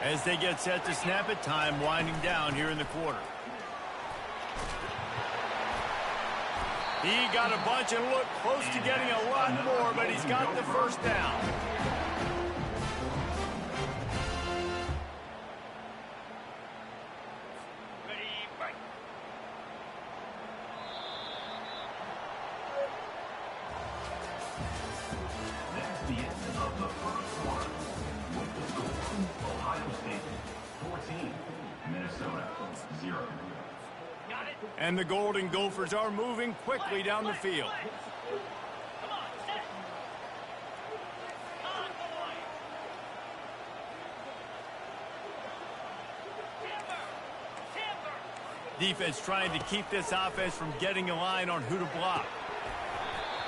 As they get set to snap it, time winding down here in the quarter. He got a bunch and looked close to getting a lot more, but he's got the first down. And the Golden Gophers are moving quickly down the field. Defense trying to keep this offense from getting a line on who to block.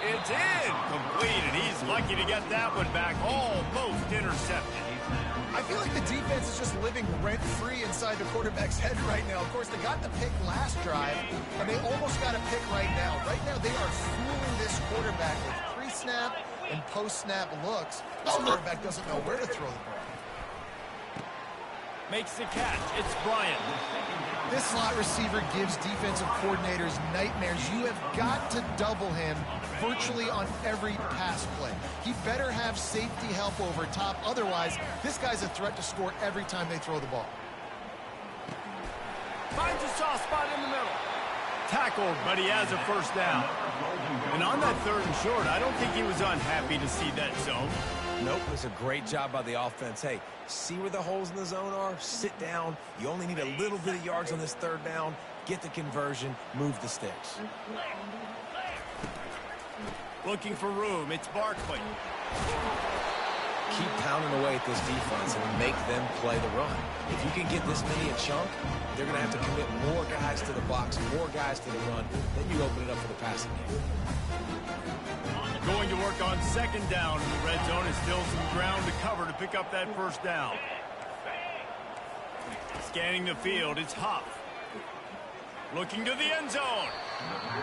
It's in, complete, and he's lucky to get that one back, almost intercepted. I feel like the defense is just living rent-free inside the quarterback's head right now. Of course, they got the pick last drive, and they almost got a pick right now. Right now, they are fooling this quarterback with pre-snap and post-snap looks. This quarterback doesn't know where to throw the ball. Makes the catch. It's Bryant. This slot receiver gives defensive coordinators nightmares. You have got to double him virtually on every pass play. He better have safety help over top. Otherwise, this guy's a threat to score every time they throw the ball. Finds a soft spot in the middle. Tackled, but he has a first down. And on that 3rd and short, I don't think he was unhappy to see that zone. Nope, it was a great job by the offense. Hey, see where the holes in the zone are? Sit down. You only need a little bit of yards on this 3rd down. Get the conversion. Move the sticks. Looking for room. It's Barkley. Keep pounding away at this defense and make them play the run. If you can get this many a chunk, they're going to have to commit more guys to the box, more guys to the run. Then you open it up for the passing game. Going to work on 2nd down in the red zone. Is still some ground to cover to pick up that first down. Scanning the field, it's Huff. Looking to the end zone.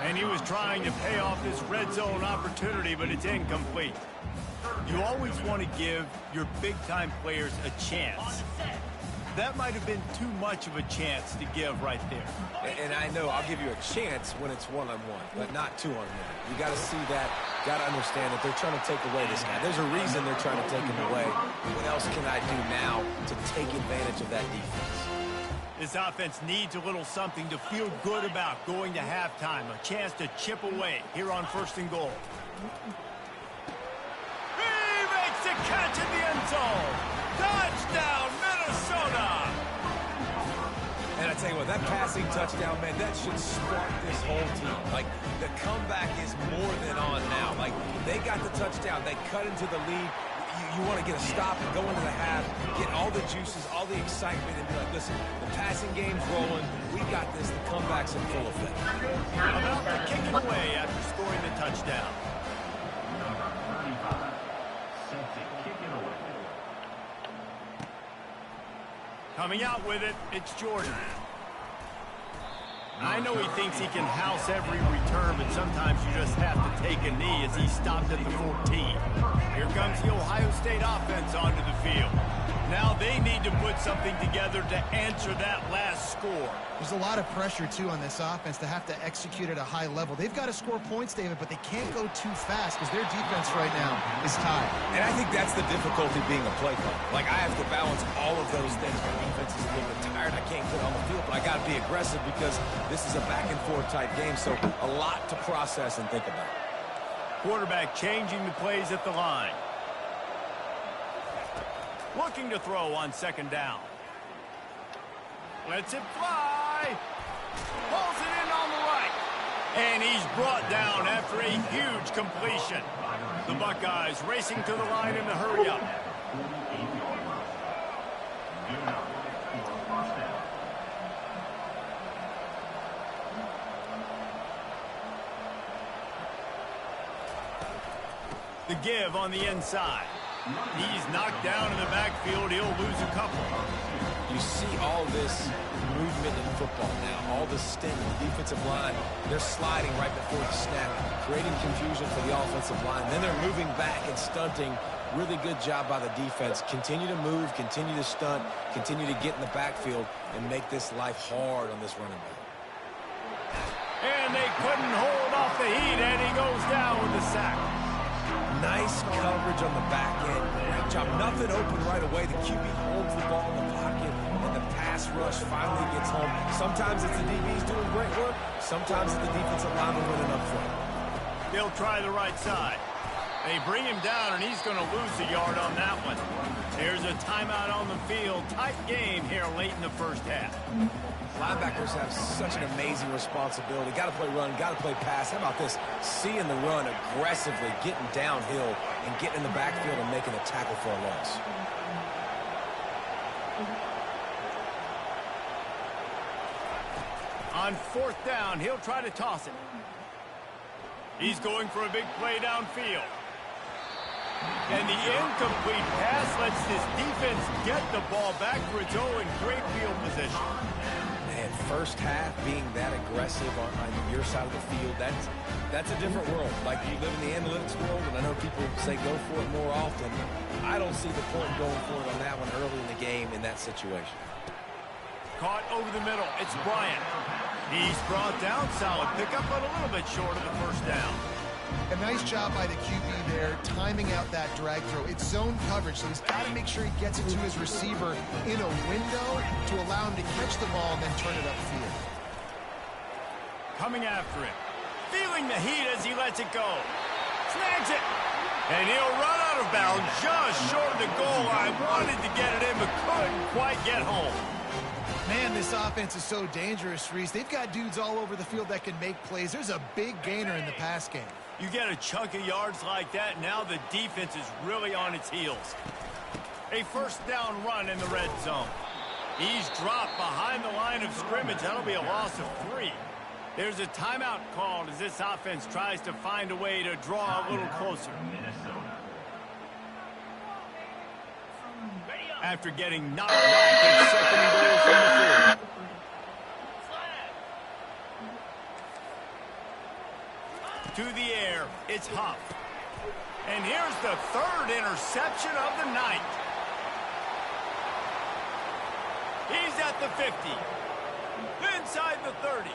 And he was trying to pay off this red zone opportunity, but it's incomplete. You always want to give your big-time players a chance. That might have been too much of a chance to give right there. And I know I'll give you a chance when it's one-on-one, but not two-on-one. You got to see that, got to understand that they're trying to take away this guy. There's a reason they're trying to take him away. What else can I do now to take advantage of that defense? This offense needs a little something to feel good about going to halftime. A chance to chip away here on 1st and goal. He makes a catch in the end zone. Touchdown, Minnesota! And I tell you what, that passing touchdown, man, that should spark this whole team. Like, the comeback is more than on now. Like, they got the touchdown. They cut into the lead. You want to get a stop and go into the half, get all the juices, all the excitement, and be like, listen, the passing game's rolling. We got this. The comeback's in full effect. About to kick it away after scoring the touchdown. Coming out with it, it's Jordan. I know he thinks he can house every return, but sometimes you just have to take a knee as he stopped at the 14. Here comes the Ohio State offense onto the field. Now they need to put something together to answer that last score. There's a lot of pressure, too, on this offense to have to execute at a high level. They've got to score points, David, but they can't go too fast because their defense right now is tied. And I think that's the difficulty being a play caller. Like, I have to balance all of those things. My defense is a little bit tired. I can't get on the field, but I got to be aggressive because this is a back-and-forth type game, so a lot to process and think about. Quarterback changing the plays at the line. Looking to throw on 2nd down. Lets it fly. Pulls it in on the right. And he's brought down after a huge completion. The Buckeyes racing to the line in the hurry-up. The give on the inside. He's knocked down in the backfield. He'll lose a couple. You see all this movement in football now, all the stint in the defensive line. They're sliding right before the snap, creating confusion for the offensive line. Then they're moving back and stunting Really good job by the defense. Continue to move, continue to stunt, continue to get in the backfield, and make this life hard on this running back. And they couldn't hold off the heat, and he goes down with the sack. Nice coverage on the back end. Great job. Nothing open right away. The QB holds the ball in the pocket, and the pass rush finally gets home. Sometimes it's the DBs doing great work. Sometimes it's the defensive lineman winning up front. They'll try the right side. They bring him down, and he's going to lose a yard on that one. There's a timeout on the field. Tight game here late in the first half. Linebackers have such an amazing responsibility. Got to play run, got to play pass. How about this? Seeing the run aggressively, getting downhill, and getting in the backfield and making a tackle for a loss. On fourth down, he'll try to toss it. He's going for a big play downfield. And the incomplete pass lets this defense get the ball back for its own in great field position. Man, first half being that aggressive on your side of the field, that's a different world. Like, you live in the analytics world, and I know people say go for it more often. I don't see the point going for it on that one early in the game in that situation. Caught over the middle. It's Bryant. He's brought down. Solid pickup, but a little bit short of the first down. A nice job by the QB there, timing out that drag throw. It's zone coverage, so he's got to make sure he gets it to his receiver in a window to allow him to catch the ball and then turn it upfield. Coming after him. Feeling the heat as he lets it go. Snags it. And he'll run out of bounds just short of the goal line. Wanted to get it in, but couldn't quite get home. Man, this offense is so dangerous, Reese. They've got dudes all over the field that can make plays. There's a big gainer in the pass game. You get a chunk of yards like that, now the defense is really on its heels. A first down run in the red zone. He's dropped behind the line of scrimmage. That'll be a loss of 3. There's a timeout called as this offense tries to find a way to draw a little closer. After getting knocked back at second and goal from the 4. To the air, it's Huff. And here's the third interception of the night. He's at the 50. Inside the 30.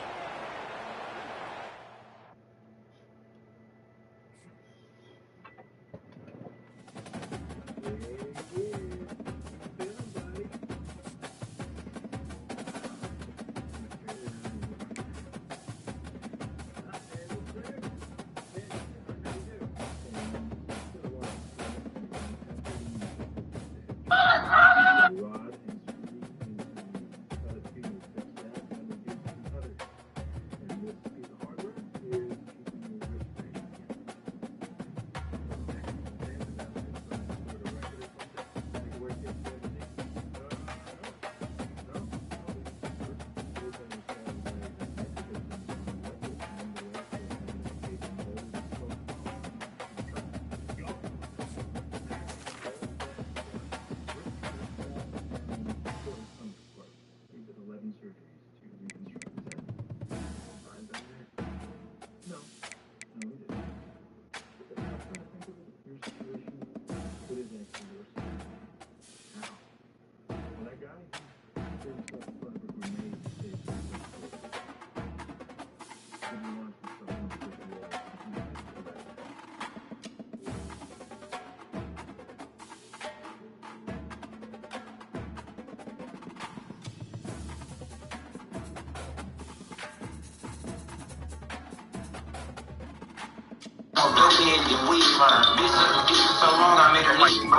This is so long I made her leave.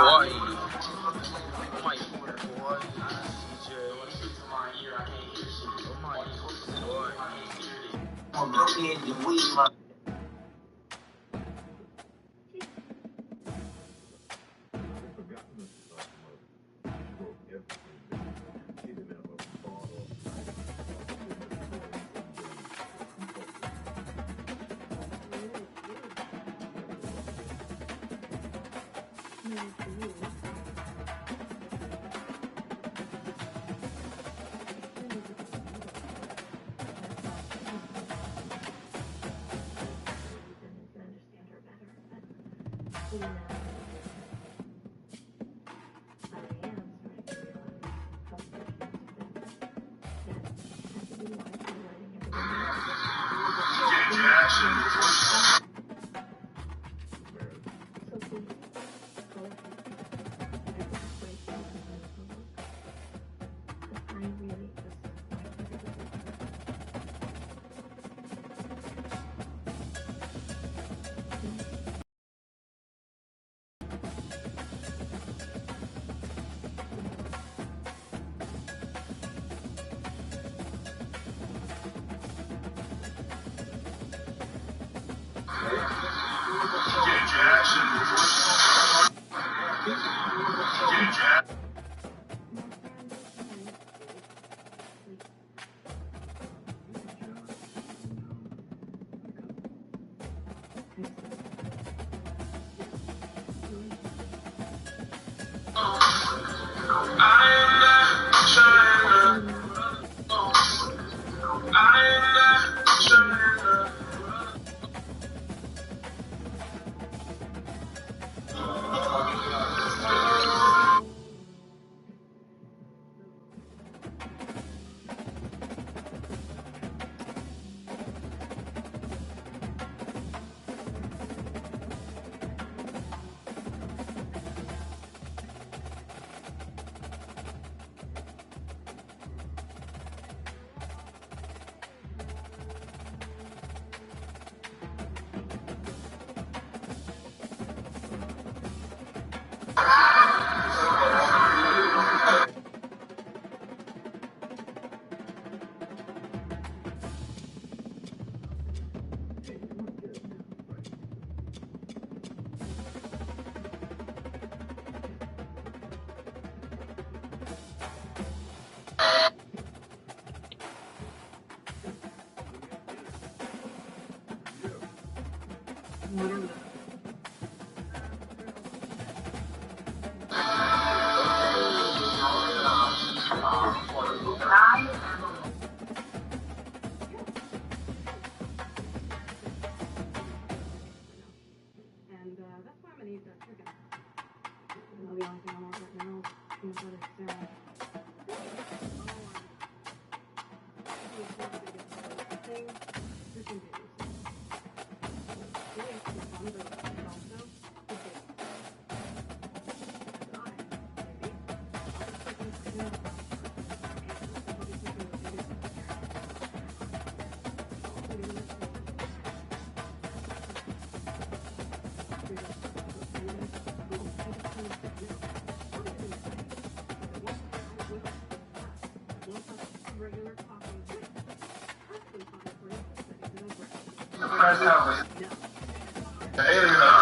The alien up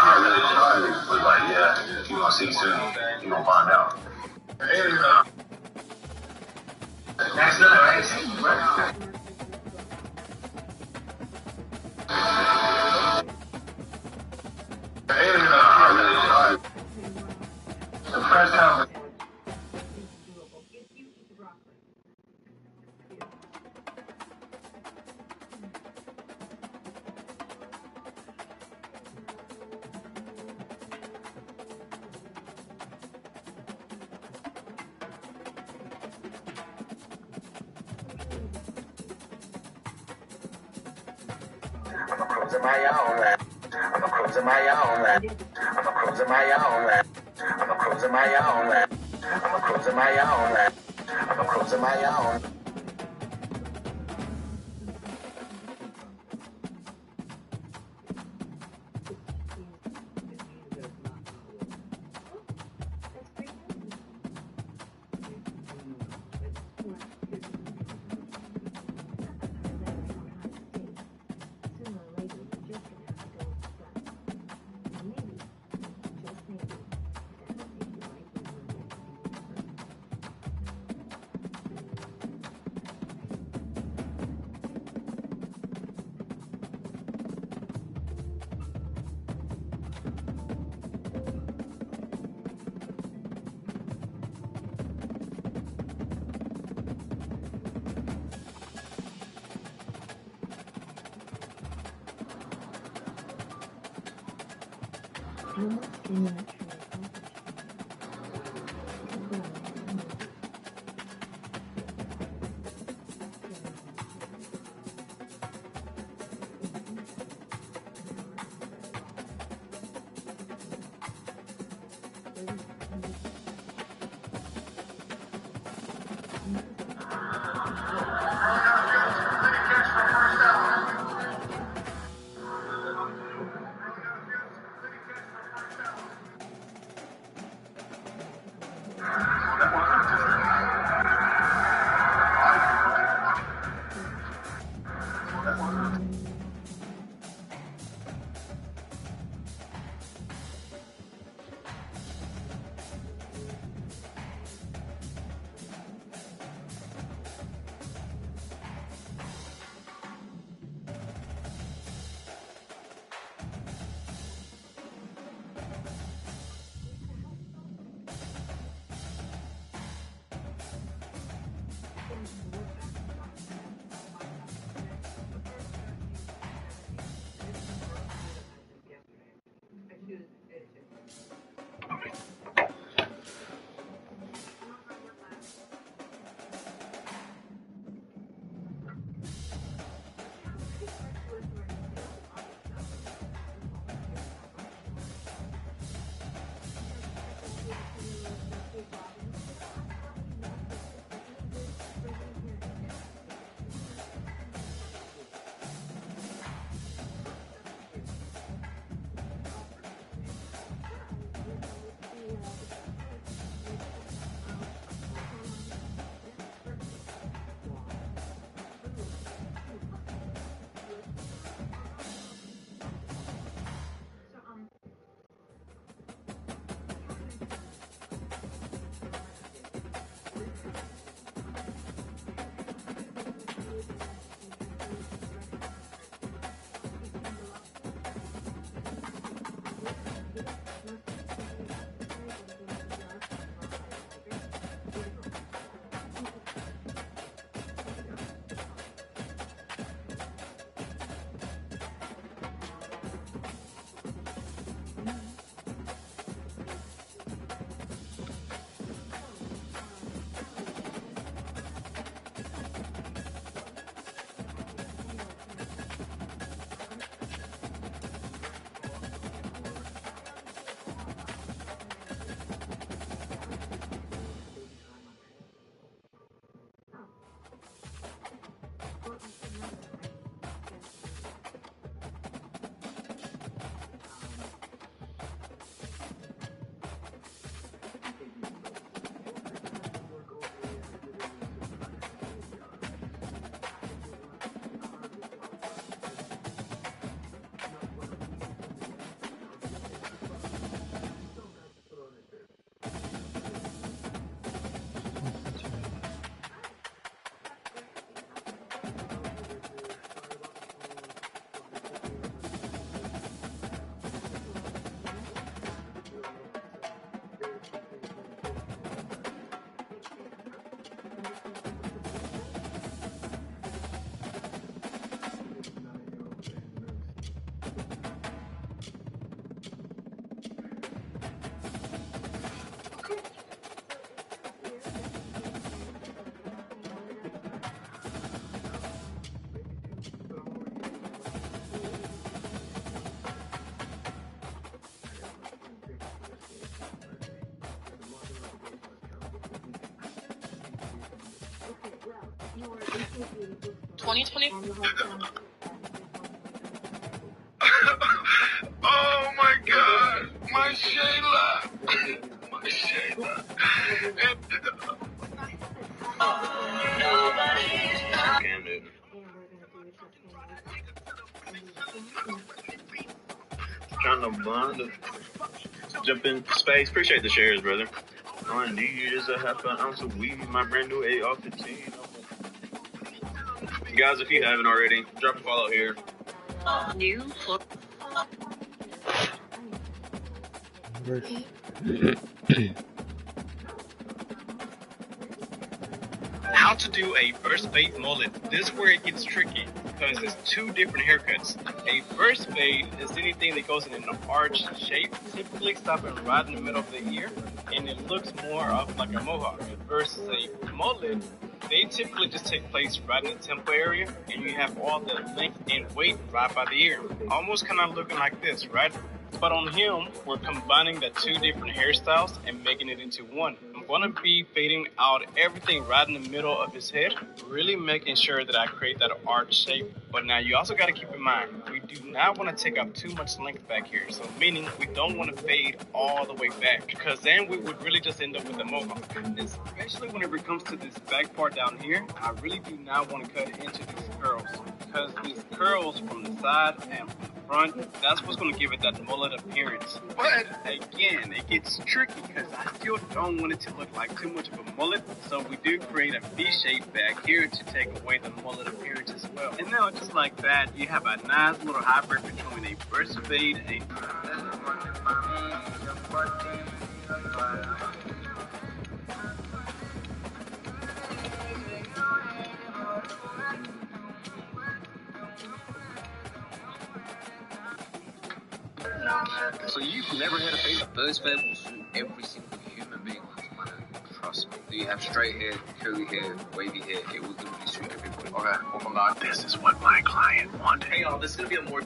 here was like, yeah, you're gonna see soon. You're gonna find out. The alien up. That's not right. The alien up here. The first time. I'm a cruising my own land. I'm a cruising my own land. I'm a cruising my own land. I'm a cruising my own land. I'm a cruising my own land. I'm a cruising my own. 2020. Oh my God, my Shayla, my Shayla. Damn it. Trying to bond, jump in space. Appreciate the shares, brother. On New Year's, a half an ounce of weed, my brand new AR-15. Guys, if you haven't already, drop a follow here. How to do a burst fade mullet. This is where it gets tricky because there's two different haircuts. A burst fade is anything that goes in an arch shape, typically stopping right in the middle of the ear, and it looks more of like a mohawk. Versus a mullet, they typically just take place right in the temple area, and you have all the length and weight right by the ear. Almost kind of looking like this, right? But on him, we're combining the two different hairstyles and making it into one. I'm going to be fading out everything right in the middle of his head, really making sure that I create that arch shape. But now you also got to keep in mind, we do not want to take up too much length back here. So meaning we don't want to fade all the way back, because then we would really just end up with a mohawk. Especially whenever it comes to this back part down here, I really do not want to cut into these curls, because these curls from the side and from the front, that's what's going to give it that mullet appearance. But again, it gets tricky because I still don't want it to look like too much of a mullet, so we do create a V shape back here to take away the mullet appearance as well. And now just like that, you have a nice little hybrid between a burst fade and So you've never had a fade? Burst fade will suit every single human being on this planet. Trust me. Do you have straight hair, curly hair, wavy hair? It will literally suit everybody. Okay, welcome back. This is what my client wanted. Hang on, this is gonna be a more.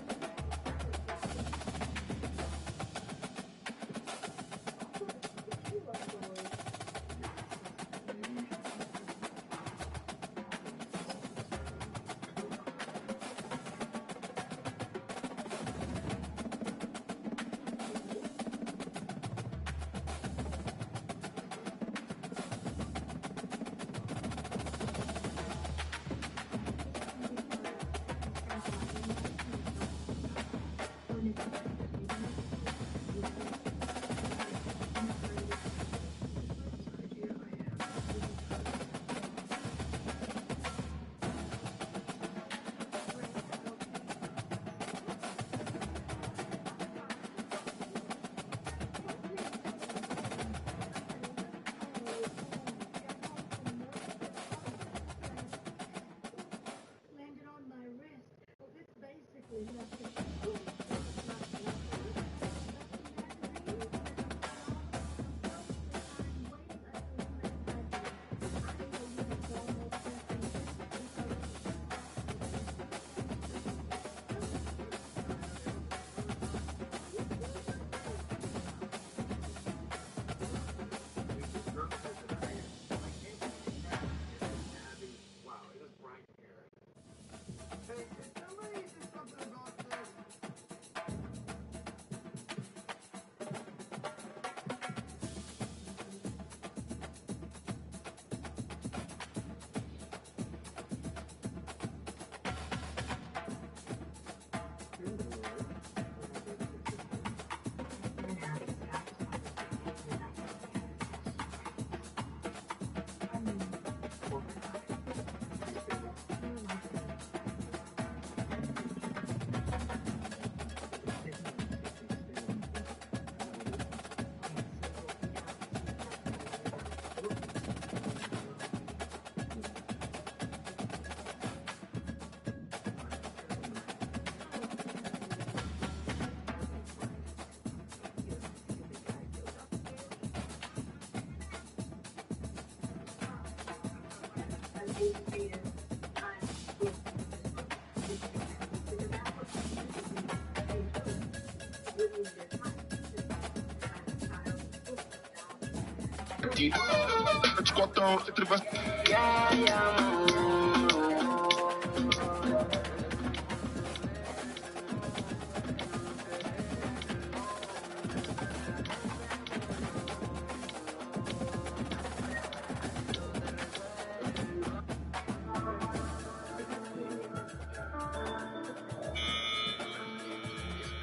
Let's go down.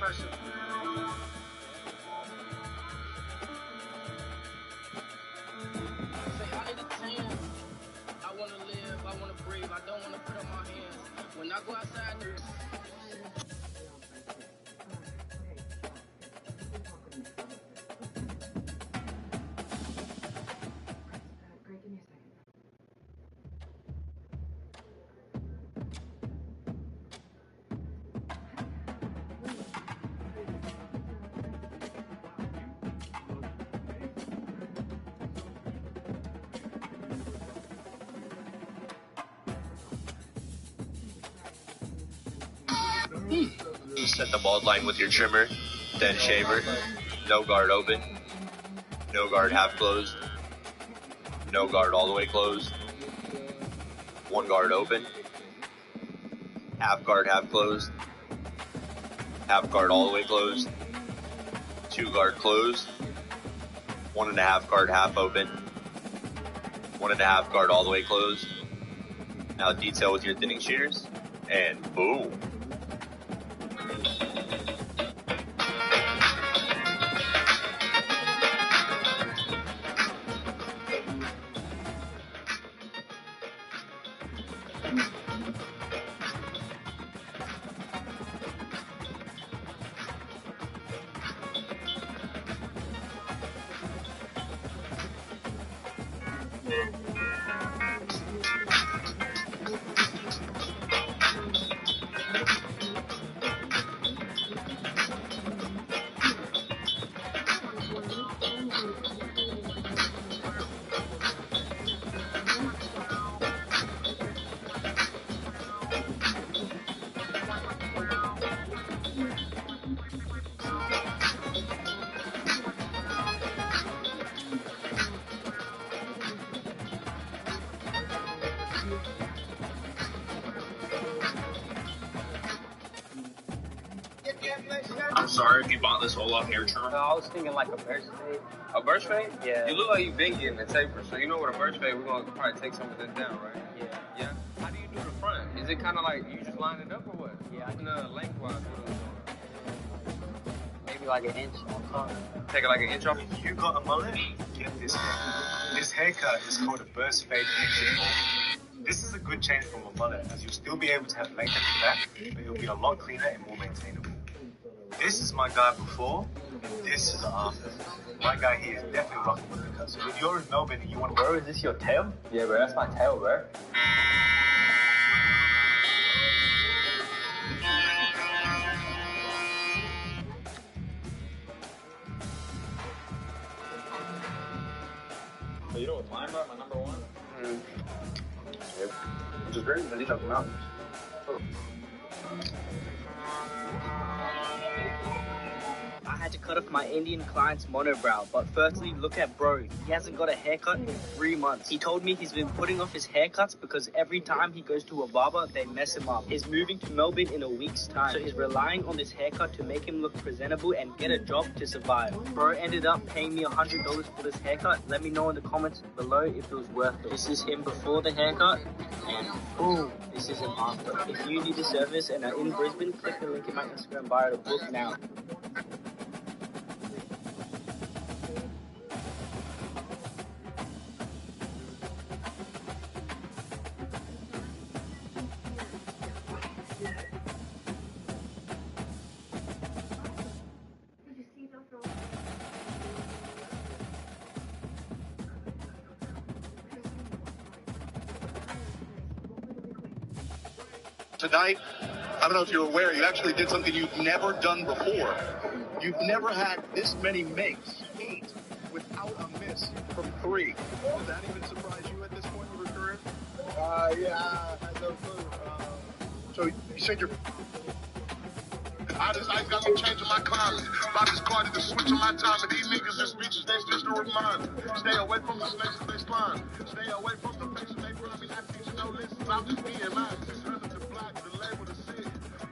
person. Say out of the 10, I want to live, I want to breathe, I don't want to put up my hands. When I go outside, Set the bald line with your trimmer, then shaver. No guard open. No guard half closed. No guard all the way closed. One guard open. Half guard half closed. Half guard all the way closed. Two guard closed. 1.5 guard half open. 1.5 guard all the way closed. Now detail with your thinning shears, and boom. I'm sorry if you bought this whole off hair trimmer. No, I was thinking like a burst fade. A burst fade? Yeah. You look like you've been getting a taper, so you know what a burst fade, we're going to probably take some of this down, right? Yeah. Yeah? How do you do the front? Is it kind of like you just line it up or what? Yeah. Lengthwise, what are we doing? Maybe like an inch on top. Take it like an inch off? If you got a mullet, get this haircut. This haircut is called a burst fade NCAA. This is a good change from a mullet, as you'll still be able to have length at the back, but it'll be a lot cleaner and more maintainable. This is my guy before, and this is after. My guy here is definitely rocking with the cut. So if you're in Melbourne and you want to... Bro, is this your tail? Yeah, bro, that's my tail, bro. So you know what's mine, bro? My number one? Yep. Which is great because these are the mountains. I had to cut off my Indian client's monobrow, but firstly, look at bro. He hasn't got a haircut in 3 months. He told me he's been putting off his haircuts because every time he goes to a barber, they mess him up. He's moving to Melbourne in a week's time, so he's relying on this haircut to make him look presentable and get a job to survive. Bro ended up paying me $100 for this haircut. Let me know in the comments below if it was worth it. This is him before the haircut, and boom, this is him after. If you need a service and are in Brisbane, click the link in my Instagram bio to book now. Tonight, I don't know if you're aware, you actually did something you've never done before. You've never had this many makes, 8, without a miss from 3. Does that even surprise you at this point in your career? Yeah, I had no clue. So you said you're... I got some change in my closet. About to started to switch on my time, and these niggas and speeches, they just do it mine. Stay away from the snakes if they slime. Stay away from the faces they run me. I teach you no lessons. I'm just being mine. 600 to block, the label to sit.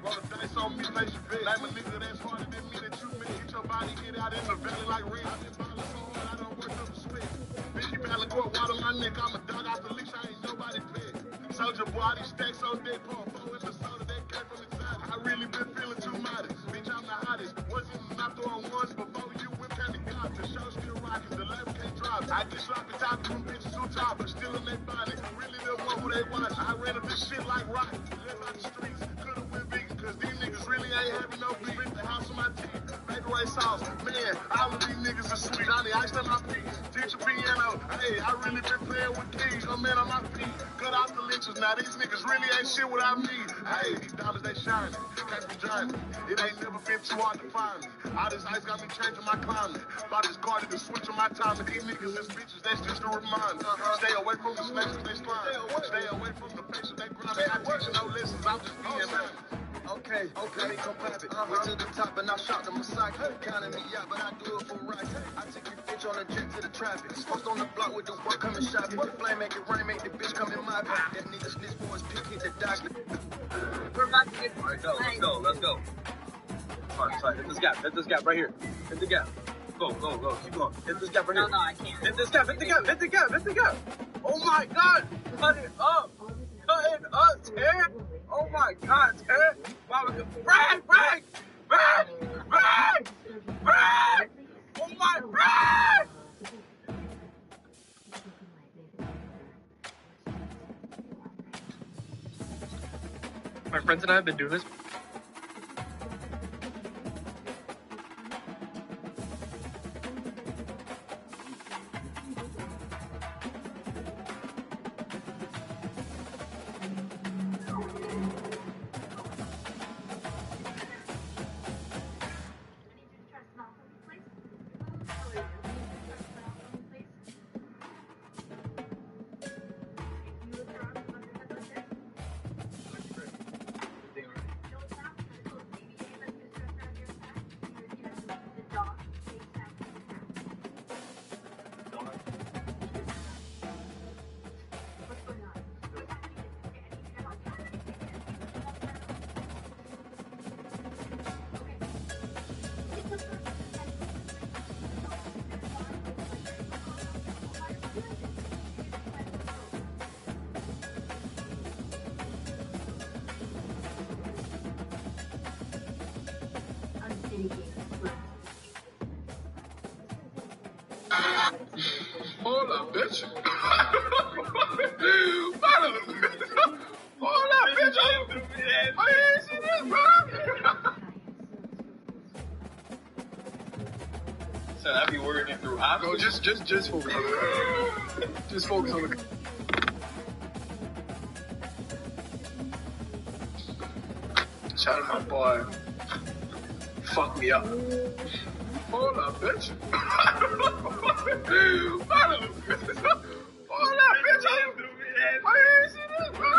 Roll the dice on me, place your bet. Name a nigga that's harder than me that you met. Get your body, get out in the valley like Red. I've been ballin' so hard, I don't work up a sweat. Bitch, you better go water my neck. I'm a dog off the leash, I ain't nobody pet. Soldier boy, these stacks on dead, pour 4 in the soda, that came from the side. I really been feeling feeling too modest. Bitch, I'm the hottest. Wasn't not throwing ones before you whip kind of got. The show still rocking, the level can't drop. I get sloppy top, them bitches too top, but still in their body. Really the one who they watch. I ran up this shit like rock. Live out the streets, could've been big, cause these niggas really ain't having no beef. The house on my teeth, baby white sauce. Man, all of these niggas are sweet. Johnny, I stand my feet. Teach a piano. Hey, I really been playing with keys. No man on my feet. Cut out the lynches. Now these niggas really ain't shit without me. Hey, these diamonds, they shining. Can't be journey. It ain't never been too hard to find me. All this ice got me changing my climate. Bought this car to switch on my time. And these niggas is bitches, that's just a reminder. Stay away from the snakes, they slime. Stay away from the faces, they grind. They not teaching no lessons. I'm just being man. Okay, come pop it. Went to the top and I shot the Masaki. Counting me out, but I do it for racks. I took your bitch on a jet to the traffic. Post on the block with the one coming shopping. The flame make it rain, make the bitch come in my back. That nigga snitch boys pick hit the doctor. We're about to get. All right, let's go. Sorry, hit this gap right here. Hit the gap. Go, keep going. Hit this gap right here. No, I can't. Hit this gap, hit the gap. Oh my God, cut it up, Ted. Oh my God, Ted. Wow, break! Oh my God! My friends and I have been doing this. Hold up, bitch. Hold up, bitch. I ain't seen this, bro. So I be working through obstacles. No, just focus on the cut. Just focus on the cut. Shout out my boy. Fuck me up. Hold up, bitch. Hold up, bitch. I ain't seen this, bro.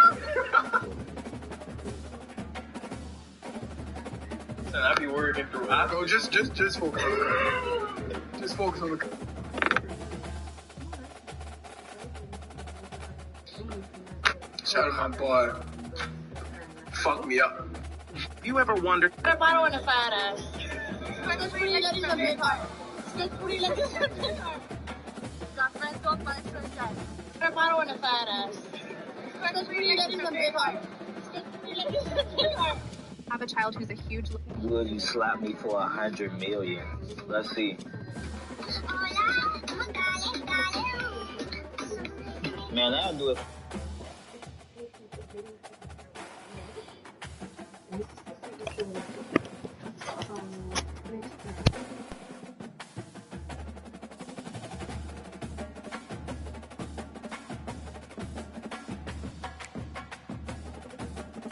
So I be working through obstacles. No, just focus on the cut. Just focus on the cut. Shout out my boy. Fuck me up. You ever wondered? Preparo una fat ass. Squiggles pretty like a big heart. Squiggles pretty like a big heart. Got friends don't find sunshine. Preparo una fat ass. Squiggles pretty like a big heart. Squiggles pretty like a big heart. I have a child who's a huge. Will you slap me for 100 million? Let's see. Man, I'll do it.